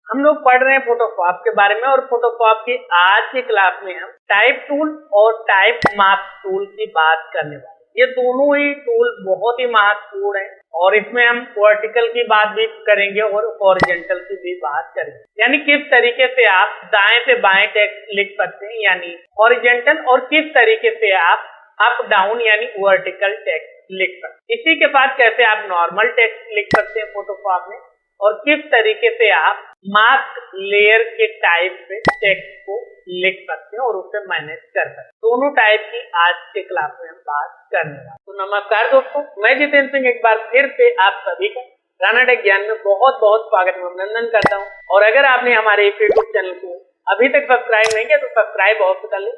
हम लोग पढ़ रहे हैं फोटोशॉप के बारे में और फोटोशॉप की आज की क्लास में हम टाइप टूल और टाइप मास्क टूल की बात करने वाले हैं। ये दोनों ही टूल बहुत ही महत्वपूर्ण है और इसमें हम वर्टिकल की बात भी करेंगे और हॉरिजॉन्टल की भी बात करेंगे, यानी किस तरीके से आप दाएं से बाएं टेक्स्ट लिख सकते हैं यानी हॉरिजॉन्टल, और किस तरीके से आप अप डाउन यानी वर्टिकल टेक्स्ट लिख सकते हैं। इसी के बाद कैसे आप नॉर्मल टेक्स्ट लिख सकते हैं फोटोशॉप में और किस तरीके से आप मास्क लेयर के टाइप से टेक्स्ट को लिख सकते हैं और उसे मैनेज कर सकते हैं। दोनों टाइप की आज के क्लास में हम बात करने वाले हैं। तो नमस्कार दोस्तों, मैं जितेंद्र सिंह एक बार फिर से आप सभी का राणा टेक ज्ञान में बहुत बहुत स्वागत एवं अभिनंदन करता हूं। और अगर आपने हमारे यूट्यूब चैनल को अभी तक सब्सक्राइब नहीं किया तो सब्सक्राइब अवश्य कर लें,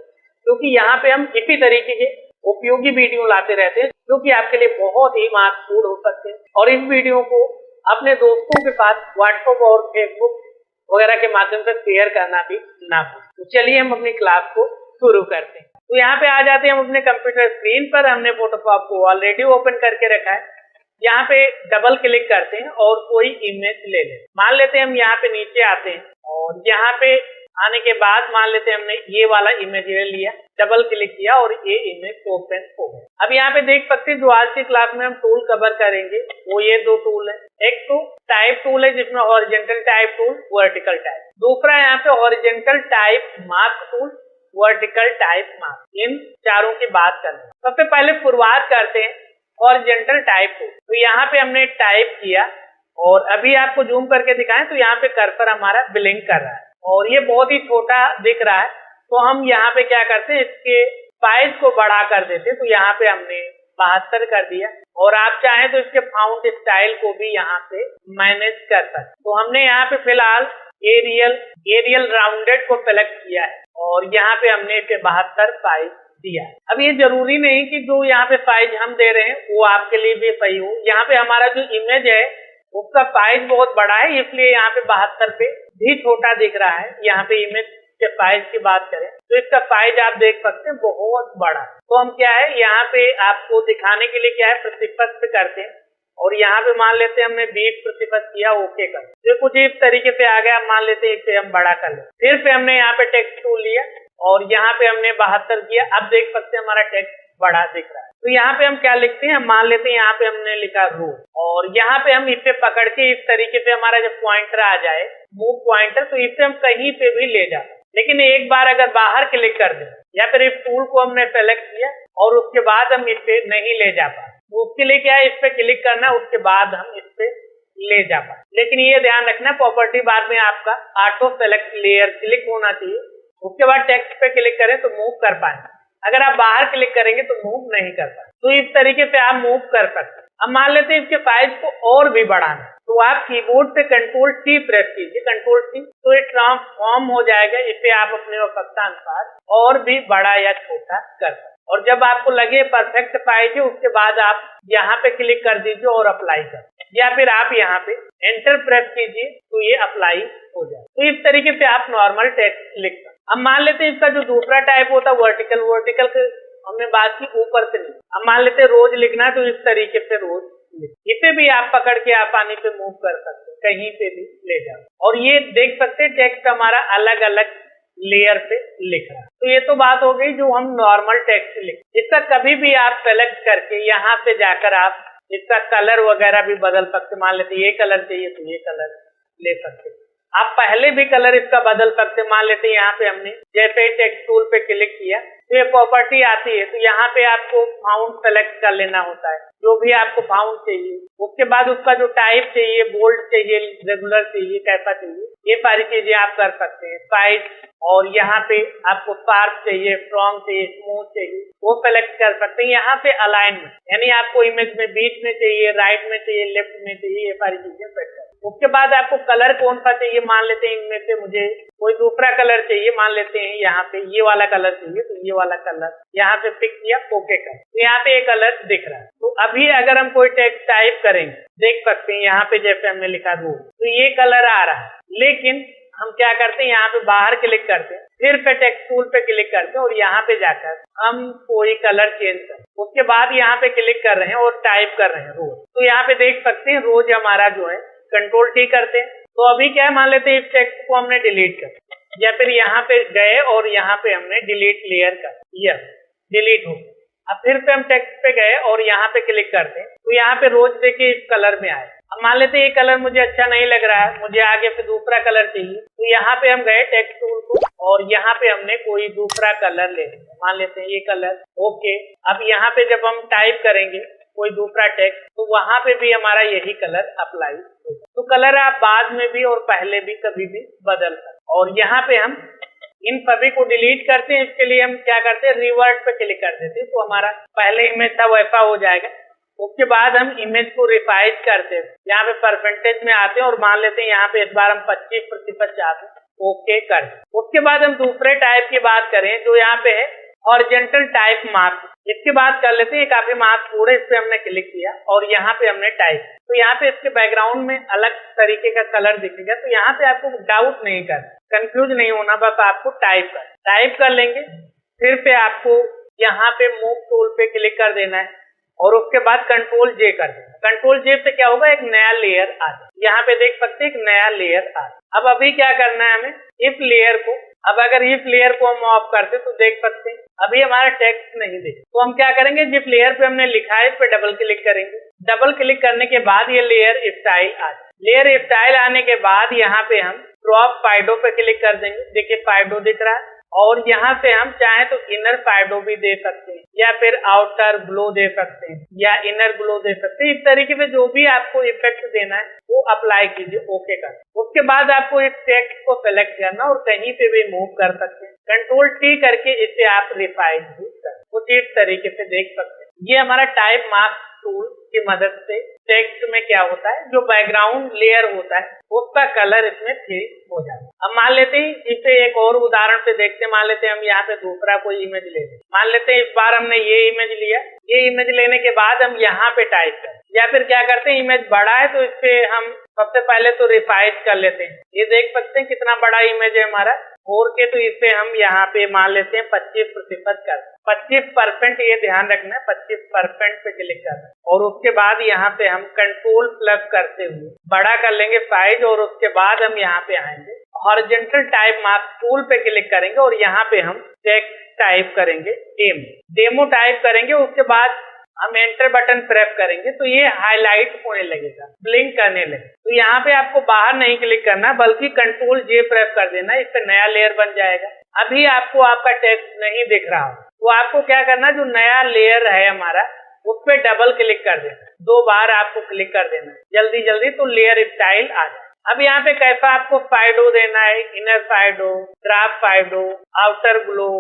क्योंकि यहाँ पे हम इसी तरीके के उपयोगी वीडियो लाते रहते हैं जो कि आपके लिए बहुत ही महत्वपूर्ण हो सकते हैं। और इस वीडियो को अपने दोस्तों के साथ व्हाट्सएप और फेसबुक वगैरह के माध्यम से शेयर करना भी ना भूलें। तो चलिए हम अपनी क्लास को शुरू करते हैं। तो यहाँ पे आ जाते हैं हम अपने कंप्यूटर स्क्रीन पर। हमने फोटोशॉप को ऑलरेडी ओपन करके रखा है। यहाँ पे डबल क्लिक करते हैं और कोई इमेज ले लेते हैं। मान लेते हैं हम यहाँ पे नीचे आते हैं और यहाँ पे आने के बाद मान लेते हैं हमने ये वाला इमेज ले लिया, डबल क्लिक किया और ये इमेज ओपन हो गया। अब यहाँ पे देख सकते हैं जो आज की क्लास में हम टूल कवर करेंगे वो ये दो टूल है। एक तो टाइप टूल है जिसमें horizontal type tool, vertical type. दूसरा यहाँ पे horizontal type mask tool, vertical type mask. इन चारों की बात करते हैं। सबसे पहले शुरुआत करते हैं हॉरिजॉन्टल टाइप टूल। तो यहाँ पे हमने टाइप किया और अभी आपको जूम करके दिखाएं तो यहाँ पे कर्सर हमारा ब्लिंक कर रहा है और ये बहुत ही छोटा दिख रहा है। तो हम यहाँ पे क्या करते हैं, इसके साइज को बढ़ा कर देते हैं। तो यहाँ पे हमने 72 कर दिया और आप चाहें तो इसके फाउंट स्टाइल को भी यहाँ पे मैनेज कर सकते। तो हमने यहाँ पे फिलहाल एरियल राउंडेड को सेलेक्ट किया है और यहाँ पे हमने इसे 72 साइज दिया है। अब ये जरूरी नहीं कि जो यहाँ पे साइज हम दे रहे हैं वो आपके लिए भी सही हो। यहाँ पे हमारा जो इमेज है उसका साइज बहुत बड़ा है, इसलिए यहाँ पे 72 पे भी छोटा दिख रहा है। यहाँ पे इमेज के साइज की बात करें तो इसका साइज आप देख सकते हैं बहुत बड़ा। तो हम क्या है यहाँ पे आपको दिखाने के लिए क्या है प्रतिशत पे करते हैं और यहाँ पे मान लेते हैं हमने 20% किया, ओके कर। तो कुछ इस तरीके से आ गया। मान लेते हैं इसे हम बड़ा कर ले। फिर से हमने यहाँ पे टेक्स्ट टूल लिया और यहाँ पे हमने 72 किया। अब देख सकते हैं हमारा टेक्स्ट बड़ा दिख रहा है। तो यहाँ पे हम क्या लिखते हैं, मान लेते हैं यहाँ पे हमने लिखा रो और यहाँ पे हम इसे पकड़ के इस तरीके से हमारा जब पॉइंटर आ जाए मूव पॉइंटर, तो इसे हम कहीं पे भी ले जाते हैं। लेकिन एक बार अगर बाहर क्लिक कर दें या फिर इस टूल को हमने सेलेक्ट किया और उसके बाद हम इसे नहीं ले जा पाए तो उसके लिए क्या है, इस पे क्लिक करना, उसके बाद हम इस पे ले जा पाए। लेकिन ये ध्यान रखना प्रॉपर्टी बार में आपका ऑटो सेलेक्ट लेयर क्लिक होना चाहिए। उसके बाद टेक्स्ट पे क्लिक करें तो मूव कर पाए। अगर आप बाहर क्लिक करेंगे तो मूव नहीं कर पाए। तो इस तरीके से आप मूव कर सकते हैं। अब मान लेते हैं इसके साइज को और भी बढ़ाना, तो आप कीबोर्ड से कंट्रोल टी प्रेस कीजिए, कंट्रोल टी, तो ये ट्रांसफॉर्म हो जाएगा। इसे आप अपने आवश्यकता अनुसार और भी बड़ा या छोटा कर सकते हैं। और जब आपको लगे परफेक्ट साइज है उसके बाद आप यहाँ पे क्लिक कर दीजिए और अप्लाई कर, या फिर आप यहाँ पे एंटर प्रेस कीजिए तो ये अप्लाई हो जाए। तो इस तरीके से आप नॉर्मल टेक्स्ट लिख सकते। अब मान लेते हैं इसका जो दूसरा टाइप होता है वर्टिकल के हमने बात की ऊपर से नहीं। अब मान लेते हैं रोज लिखना है तो इस तरीके से रोज लिख, इसे भी आप पकड़ के आसानी से मूव कर सकते, कहीं पे भी ले जाओ। और ये देख सकते हैं टेक्स्ट हमारा अलग अलग लेयर पे लिख रहा है। तो ये तो बात हो गई जो हम नॉर्मल टेक्स्ट लिख। इसका कभी भी आप सेलेक्ट करके यहाँ पे जाकर आप इसका कलर वगैरह भी बदल सकते। मान लेते ये कलर चाहिए तो ये कलर ले सकते। आप पहले भी कलर इसका बदल सकते। मान लेते हैं यहाँ पे हमने जैसे टेक्स्ट टूल पे क्लिक किया तो ये प्रॉपर्टी आती है। तो यहाँ पे आपको फाउंट सेलेक्ट कर लेना होता है, जो भी आपको फाउंट चाहिए। उसके बाद उसका जो टाइप चाहिए, बोल्ड चाहिए, रेगुलर चाहिए, कैसा चाहिए, ये सारी चीजें आप कर सकते हैं। साइज और यहाँ पे आपको शार्प चाहिए, स्ट्रॉन्ग चाहिए, स्मूथ चाहिए, वो सेलेक्ट कर सकते हैं। यहाँ पे अलाइनमेंट यानी आपको इमेज में बीच में चाहिए, राइट में चाहिए, लेफ्ट में चाहिए, ये सारी चीजें सेट कर। उसके बाद आपको कलर कौन सा चाहिए, मान लेते हैं इनमें से मुझे कोई दूसरा कलर चाहिए। मान लेते हैं यहाँ पे ये वाला कलर चाहिए तो ये वाला कलर यहाँ पे पिक किया, ओके कर। तो यहाँ पे ये कलर दिख रहा है। तो अभी अगर हम कोई टेक्स्ट टाइप करेंगे देख सकते हैं यहाँ पे जैसे हमने लिखा रो, तो ये कलर आ रहा है। लेकिन हम क्या करते हैं, यहाँ पे बाहर क्लिक करते हैं, फिर पे टेक्स्ट टूल पे क्लिक करते हैं और यहाँ पे जाकर हम कोई कलर चेंज करते हैं। उसके बाद यहाँ पे क्लिक कर रहे हैं और टाइप कर रहे हैं रोज। तो यहाँ पे देख सकते हैं रोज हमारा जो है कंट्रोल टी करते हैं तो अभी क्या है, मान लेते हैं इस टेक्स्ट को हमने डिलीट कर, या फिर यहाँ पे गए और यहाँ पे हमने डिलीट लेयर कर दिया, डिलीट हो। अब फिर से हम टेक्स्ट पे गए और यहाँ पे क्लिक करते हैं तो यहाँ पे रोज देखिए इस कलर में आए। अब मान लेते हैं ये कलर मुझे अच्छा नहीं लग रहा है, मुझे आगे पे दूसरा कलर चाहिए, तो यहाँ पे हम गए टेक्स्ट टूल को और यहाँ पे हमने कोई दूसरा कलर ले लिया, मान लेते हैं ये कलर। ओके, अब यहाँ पे जब हम टाइप करेंगे कोई दूसरा टेक्स्ट तो वहां पे भी हमारा यही कलर अप्लाई होगा। तो कलर आप बाद में भी और पहले भी कभी भी बदल सकते। और यहाँ पे हम इन सभी को डिलीट करते हैं, इसके लिए हम क्या करते हैं, रिवर्ट पे क्लिक कर देते हैं, तो हमारा पहले इमेज था वैसा हो जाएगा। उसके बाद हम इमेज को रिसाइज करते हैं, यहाँ पे परसेंटेज में आते हैं और मान लेते हैं यहाँ पे इस बार हम 25% चाहते हैं, ओके कर। उसके बाद हम दूसरे टाइप की बात करें जो यहाँ पे है हॉरिजॉन्टल टाइप मास्क, इसकी बात कर लेते हैं। काफी मास्क पूरे, इस पे हमने क्लिक किया और यहाँ पे हमने टाइप, तो यहाँ पे इसके बैकग्राउंड में अलग तरीके का कलर दिखेगा, तो यहाँ पे आपको डाउट नहीं करना, कंफ्यूज नहीं होना, बस आपको टाइप कर लेंगे। फिर से आपको यहाँ पे मूव टूल पे क्लिक कर देना है और उसके बाद कंट्रोल जे कर देना। कंट्रोल जे से क्या होगा, एक नया लेयर आ जाए, यहाँ पे देख सकते हैं एक नया लेयर आ। अब अभी क्या करना है हमें, इस लेयर को, अब अगर इस लेयर को हम ऑफ करते तो देख सकते हैं अभी हमारा टेक्स्ट नहीं दिखे। तो हम क्या करेंगे, जिस लेयर पे हमने लिखा है इस पे डबल क्लिक करेंगे। डबल क्लिक करने के बाद ये लेयर स्टाइल आ जाए। लेयर स्टाइल आने के बाद यहाँ पे हम क्रॉप शैडो पे क्लिक कर देंगे, देखिए शैडो दिख रहा है। और यहाँ से हम चाहे तो इनर शैडो भी दे सकते हैं या फिर आउटर ग्लो दे सकते हैं या इनर ग्लो दे सकते हैं। इस तरीके से जो भी आपको इफेक्ट देना है वो अप्लाई कीजिए, ओके कर। उसके बाद आपको इस टेक्स्ट को सेलेक्ट करना और कहीं पे भी मूव कर सकते हैं। कंट्रोल टी करके इसे आप रिसाइज भी कर कुछ इस तरीके से देख सकते हैं। ये हमारा टाइप मास्क टूल की मदद से टेक्स्ट में क्या होता है, जो बैकग्राउंड लेयर होता है उसका कलर इसमें चेंज हो जाता है। अब मान लेते हैं इसे एक और उदाहरण से देखते हैं। मान लेते हैं हम यहाँ पे दूसरा कोई इमेज ले लें, मान लेते हैं इस बार हमने ये इमेज लिया। ये इमेज लेने के बाद हम यहाँ पे टाइप करें या फिर क्या करते हैं, इमेज बड़ा है तो इस पे हम सबसे पहले तो रिसाइज कर लेते हैं। ये देख सकते हैं कितना बड़ा इमेज है हमारा 4K, तो इसे हम यहाँ पे मान लेते हैं 25% कर 25%, ये ध्यान रखना है 25% पे क्लिक करना है। और उसके बाद यहाँ पे हम कंट्रोल प्लस करते हुए बड़ा कर लेंगे साइज और उसके बाद हम यहाँ पे आएंगे हॉरिजॉन्टल टाइप मास्क टूल पे क्लिक करेंगे और यहाँ पे हम टेक्स्ट टाइप करेंगे, डेमो टाइप करेंगे। उसके बाद हम एंटर बटन प्रेस करेंगे तो ये हाईलाइट होने लगेगा, ब्लिंक करने लगे। तो यहाँ पे आपको बाहर नहीं क्लिक करना बल्कि कंट्रोल जे प्रेस कर देना, इससे नया लेयर बन जाएगा। अभी आपको आपका टेक्स्ट नहीं दिख रहा हो तो आपको क्या करना, जो नया लेयर है हमारा उस पे डबल क्लिक कर देना, 2 बार आपको क्लिक कर देना जल्दी जल्दी, तो लेयर स्टाइल आ जाए। अब यहाँ पे कैसा आपको शैडो देना है, inner shadow, draft shadow, outer glow,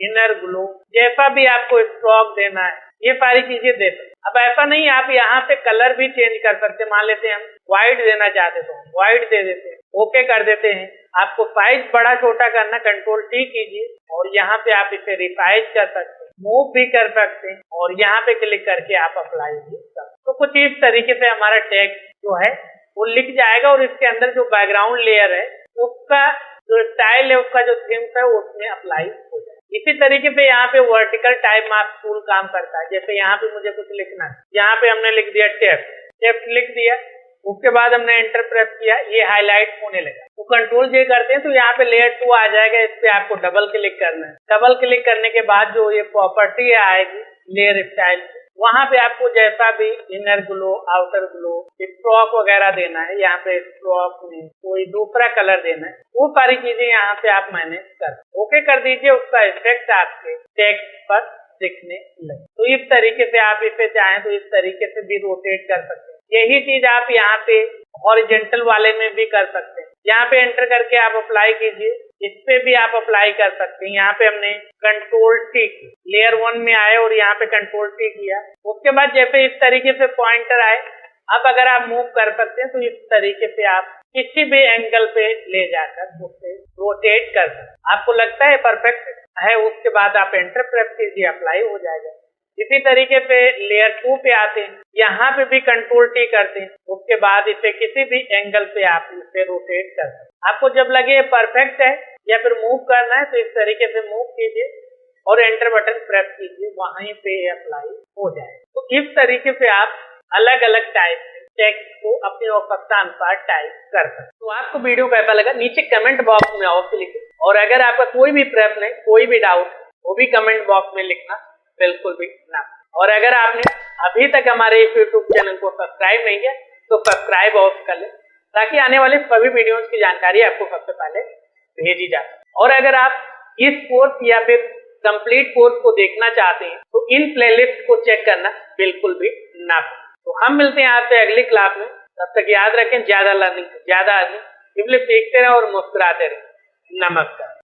inner glow, जैसा भी आपको स्ट्रोक देना है ये सारी चीजें दे सकते। अब ऐसा नहीं, आप यहाँ पे कलर भी चेंज कर सकते हैं। मान लेते हैं हम व्हाइट देना चाहते तो व्हाइट दे देते हैं, ओके कर देते हैं। आपको साइज बड़ा छोटा करना, कंट्रोल टी कीजिए और यहाँ पे आप इसे रिसाइज कर सकते हैं, मूव भी कर सकते हैं और यहाँ पे क्लिक करके आप अप्लाई भी कर सकते। तो कुछ इस तरीके से हमारा टेक्स्ट जो है वो लिख जाएगा और इसके अंदर जो बैकग्राउंड लेयर है उसका जो स्टाइल है, उसका जो थीम्स है वो उसमें अप्लाई हो जाए। इसी तरीके से यहाँ पे वर्टिकल टाइप मास्क टूल काम करता है। जैसे यहाँ पे मुझे कुछ लिखना है, यहाँ पे हमने लिख दिया टेक्स्ट लिख दिया, उसके बाद हमने एंटर प्रेस किया, ये हाईलाइट होने लगा। तो कंट्रोल जे करते हैं तो यहाँ पे लेयर 2 आ जाएगा, इस पे आपको डबल क्लिक करना है। डबल क्लिक करने के बाद जो ये प्रॉपर्टी आएगी लेयर स्टाइल, वहां पे आपको जैसा भी inner glow, outer glow, stroke वगैरह देना है, यहाँ पे स्ट्रोक में कोई दूसरा कलर देना है, वो सारी चीजें यहाँ पे आप मैनेज कर ओके कर दीजिए। उसका इफेक्ट आपके टेक्स्ट पर दिखने लगे। तो इस तरीके से आप इसे चाहें तो इस तरीके से भी रोटेट कर सकते हैं। यही चीज आप यहाँ पे हॉरिजॉन्टल वाले में भी कर सकते हैं। यहाँ पे एंटर करके आप अप्लाई कीजिए, इस पे भी आप अप्लाई कर सकते हैं। यहाँ पे हमने कंट्रोल टी लेयर 1 में आए और यहाँ पे कंट्रोल टी किया, उसके बाद जैसे इस तरीके से पॉइंटर आए, अब अगर आप मूव कर सकते हैं तो इस तरीके से आप किसी भी एंगल पे ले जाकर उसे रोटेट कर सकते हैं। आपको लगता है परफेक्ट है, उसके बाद आप एंटर प्रेस कीजिए, अप्लाई हो जाएगा। इसी तरीके से लेयर 2 पे आते हैं, यहाँ पे भी कंट्रोल टी करते हैं, उसके बाद इसे किसी भी एंगल पे आप इसे रोटेट कर सकते हैं। आपको जब लगे परफेक्ट है या फिर मूव करना है तो इस तरीके से मूव कीजिए और एंटर बटन प्रेस कीजिए, वहीं पे अप्लाई हो जाए। तो इस तरीके से आप अलग अलग टाइप टेक्स्ट को अपनी आवश्यकता अनुसार टाइप कर सकते। तो आपको वीडियो कैसा लगा नीचे कमेंट बॉक्स में अवश्य लिखें, और अगर आपका कोई भी प्रश्न है, कोई भी डाउट, वो भी कमेंट बॉक्स में लिखना बिल्कुल भी ना। और अगर आपने अभी तक हमारे यूट्यूब चैनल को सब्सक्राइब नहीं किया तो सब्सक्राइब अवश्य कर ले, ताकि आने वाले सभी वीडियोस की जानकारी आपको सबसे पहले भेजी जाए। और अगर आप इस कोर्स या फिर कंप्लीट कोर्स को देखना चाहते हैं तो इन प्लेलिस्ट को चेक करना बिल्कुल भी ना भूलें। तो हम मिलते हैं आपसे अगली क्लास में, तब तक याद रखें ज्यादा लर्निंग ज्यादा अर्निंग, सिंपली सीखते रहें और मुस्कुराते रहें। नमस्कार।